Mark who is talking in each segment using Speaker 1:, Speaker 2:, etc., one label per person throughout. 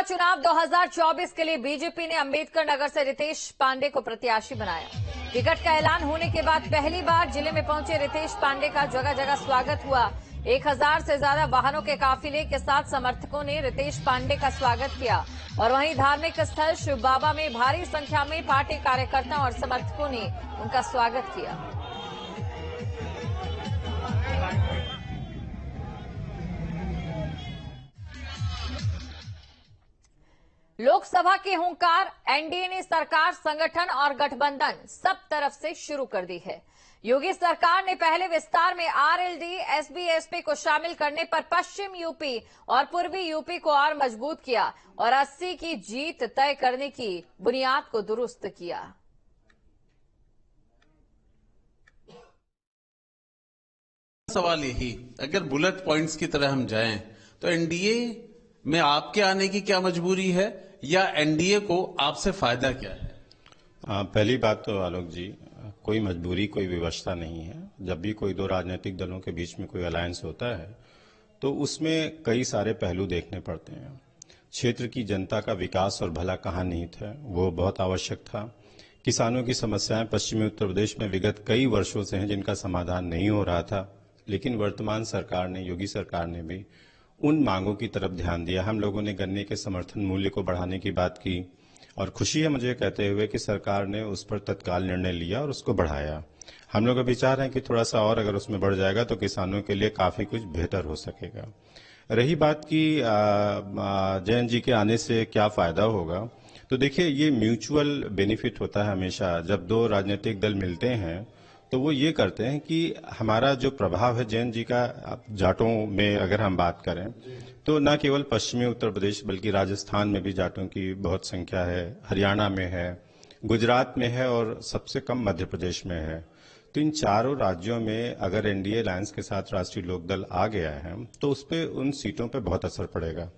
Speaker 1: चुनाव 2024 के लिए बीजेपी ने अंबेडकर नगर से रितेश पांडे को प्रत्याशी बनाया। टिकट का ऐलान होने के बाद पहली बार जिले में पहुंचे रितेश पांडे का जगह जगह स्वागत हुआ। 1000 से ज्यादा वाहनों के काफिले के साथ समर्थकों ने रितेश पांडे का स्वागत किया और वहीं धार्मिक स्थल शिव बाबा में भारी संख्या में पार्टी कार्यकर्ताओं और समर्थकों ने उनका स्वागत किया। लोकसभा के हुंकार, एनडीए ने सरकार, संगठन और गठबंधन सब तरफ से शुरू कर दी है। योगी सरकार ने पहले विस्तार में आरएलडी, एसबी-एसपी को शामिल करने पर पश्चिम यूपी और पूर्वी यूपी को और मजबूत किया और 80 की जीत तय करने की बुनियाद को दुरुस्त किया।
Speaker 2: सवाल यही, अगर बुलेट पॉइंट्स की तरह हम जाएं तो एनडीए में आपके आने की क्या मजबूरी है या एनडीए को आपसे फायदा क्या है?
Speaker 3: पहली बात तो आलोक जी, कोई मजबूरी, कोई व्यवस्था नहीं है। जब भी कोई दो राजनीतिक दलों के बीच में कोई अलायंस होता है तो उसमें कई सारे पहलू देखने पड़ते हैं। क्षेत्र की जनता का विकास और भला कहाँ निहित है, वो बहुत आवश्यक था। किसानों की समस्याएं पश्चिमी उत्तर प्रदेश में विगत कई वर्षों से हैं जिनका समाधान नहीं हो रहा था, लेकिन वर्तमान सरकार ने, योगी सरकार ने भी उन मांगों की तरफ ध्यान दिया। हम लोगों ने गन्ने के समर्थन मूल्य को बढ़ाने की बात की और खुशी है मुझे कहते हुए कि सरकार ने उस पर तत्काल निर्णय लिया और उसको बढ़ाया। हम लोग का विचार है कि थोड़ा सा और अगर उसमें बढ़ जाएगा तो किसानों के लिए काफी कुछ बेहतर हो सकेगा। रही बात की जयंत जी के आने से क्या फायदा होगा, तो देखिए ये म्यूचुअल बेनिफिट होता है हमेशा। जब दो राजनीतिक दल मिलते हैं तो वो ये करते हैं कि हमारा जो प्रभाव है जैन जी का, जाटों में अगर हम बात करें तो न केवल पश्चिमी उत्तर प्रदेश बल्कि राजस्थान में भी जाटों की बहुत संख्या है, हरियाणा में है, गुजरात में है और सबसे कम मध्य प्रदेश में है। तो इन चारों राज्यों में अगर एनडीए अलायंस के साथ राष्ट्रीय लोकदल आ गया है तो उस पर, उन सीटों पर बहुत असर पड़ेगा।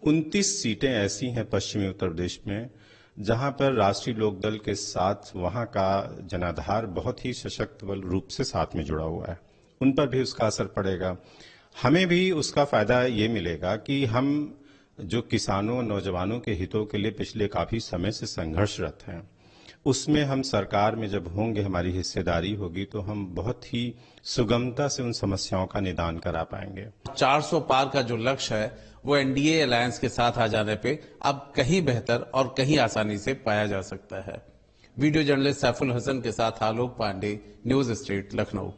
Speaker 3: 29 सीटें ऐसी हैं पश्चिमी उत्तर प्रदेश में जहां पर राष्ट्रीय लोकदल के साथ वहां का जनाधार बहुत ही सशक्त रूप से साथ में जुड़ा हुआ है, उन पर भी उसका असर पड़ेगा। हमें भी उसका फायदा ये मिलेगा कि हम जो किसानों, नौजवानों के हितों के लिए पिछले काफी समय से संघर्षरत हैं, उसमें हम सरकार में जब होंगे, हमारी हिस्सेदारी होगी तो हम बहुत ही सुगमता से उन समस्याओं का निदान करा पाएंगे।
Speaker 2: 400 पार का जो लक्ष्य है वो एनडीए अलायंस के साथ आ जाने पे अब कहीं बेहतर और कहीं आसानी से पाया जा सकता है। वीडियो जर्नलिस्ट सैफुल हसन के साथ आलोक पांडे, न्यूज स्ट्रीट, लखनऊ।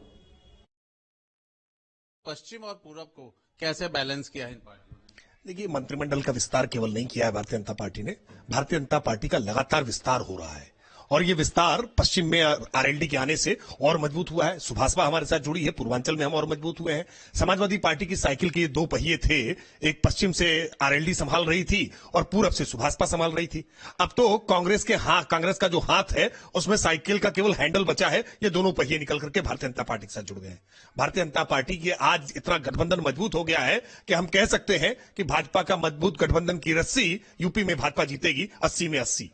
Speaker 2: पश्चिम और पूरब को कैसे बैलेंस किया है इन पार्टियों ने?
Speaker 4: देखिए, मंत्रिमंडल का विस्तार केवल नहीं किया है भारतीय जनता पार्टी ने, भारतीय जनता पार्टी का लगातार विस्तार हो रहा है और ये विस्तार पश्चिम में आरएलडी के आने से और मजबूत हुआ है। सुभाषपा हमारे साथ जुड़ी है, पूर्वांचल में हम और मजबूत हुए हैं। समाजवादी पार्टी की साइकिल के 2 पहिए थे, एक पश्चिम से आरएलडी संभाल रही थी और पूरब से सुभाषपा संभाल रही थी। अब तो कांग्रेस का जो हाथ है उसमें साइकिल का केवल हैंडल बचा है। ये दोनों पहिए निकल करके भारतीय जनता पार्टी के साथ जुड़ गए हैं। भारतीय जनता पार्टी के आज इतना गठबंधन मजबूत हो गया है कि हम कह सकते हैं कि भाजपा का मजबूत गठबंधन की रस्सी यूपी में भाजपा जीतेगी 80 में 80।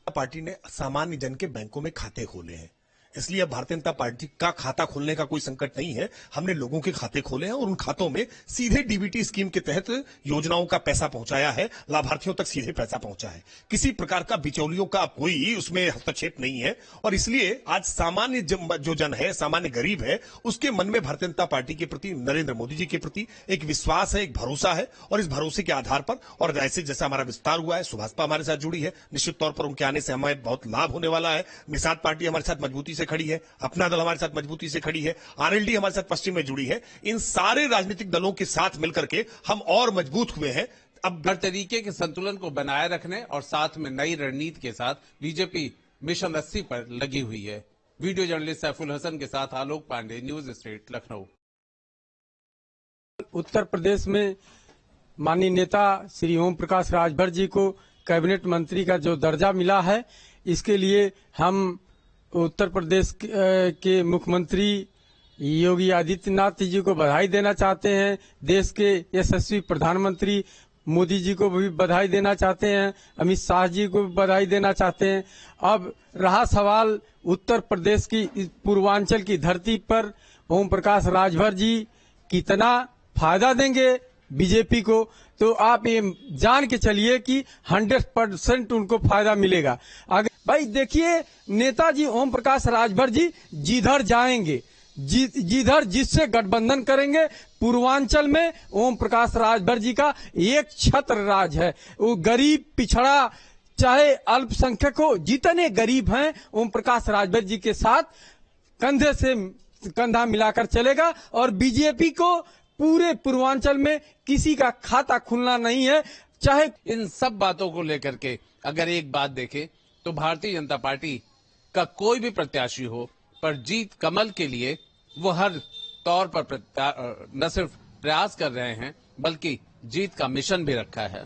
Speaker 4: पार्टी ने सामान्य जन के बैंकों में खाते खोले हैं, इसलिए भारतीय जनता पार्टी का खाता खोलने का कोई संकट नहीं है। हमने लोगों के खाते खोले हैं और उन खातों में सीधे डीबीटी स्कीम के तहत योजनाओं का पैसा पहुंचाया है, लाभार्थियों तक सीधे पैसा पहुंचा है। किसी प्रकार का बिचौलियों का कोई उसमें हस्तक्षेप नहीं है और इसलिए आज सामान्य जो जन है, सामान्य गरीब है, उसके मन में भारतीय जनता पार्टी के प्रति, नरेंद्र मोदी जी के प्रति एक विश्वास है, एक भरोसा है और इस भरोसे के आधार पर और जैसा हमारा विस्तार हुआ है, सुभाषपा हमारे साथ जुड़ी है, निश्चित तौर पर उनके आने से हमें बहुत लाभ होने वाला है। निषाद पार्टी हमारे साथ मजबूती से खड़ी है, अपना दल हमारे साथ मजबूती से खड़ी है, आरएलडी हमारे साथ पश्चिम में जुड़ी है। इन सारे राजनीतिक दलों के साथ मिलकर के हम और मजबूत हुए हैं।
Speaker 2: अब हर तरीके के संतुलन को बनाए रखने और साथ में नई रणनीति के साथ बीजेपी मिशन 80 पर लगी हुई है। वीडियो जर्नलिस्ट सैफुल हसन के साथ आलोक पांडे, न्यूज स्ट्रीट, लखनऊ।
Speaker 5: उत्तर प्रदेश में माननीय नेता श्री ओम प्रकाश राजभर जी को कैबिनेट मंत्री का जो दर्जा मिला है, इसके लिए हम उत्तर प्रदेश के मुख्यमंत्री योगी आदित्यनाथ जी को बधाई देना चाहते हैं। देश के यशस्वी प्रधानमंत्री मोदी जी को भी बधाई देना चाहते हैं, अमित शाह जी को भी बधाई देना चाहते हैं। अब रहा सवाल उत्तर प्रदेश की पूर्वांचल की धरती पर ओम प्रकाश राजभर जी कितना फायदा देंगे, बीजेपी को, तो आप ये जान के चलिए कि 100% उनको फायदा मिलेगा। अगर भाई देखिए, नेताजी ओम प्रकाश राजभर जी जिधर जाएंगे, जिधर जिससे गठबंधन करेंगे, पूर्वांचल में ओम प्रकाश राजभर जी का एक छत्र राज है। वो गरीब, पिछड़ा, चाहे अल्पसंख्यक हो, जितने गरीब हैं ओम प्रकाश राजभर जी के साथ कंधे से कंधा मिलाकर चलेगा। और बीजेपी को पूरे पूर्वांचल में किसी का खाता खुलना नहीं है। चाहे
Speaker 2: इन सब बातों को लेकर के अगर एक बात देखें तो भारतीय जनता पार्टी का कोई भी प्रत्याशी हो, पर जीत कमल के लिए वो हर तौर पर न सिर्फ प्रयास कर रहे हैं बल्कि जीत का मिशन भी रखा है।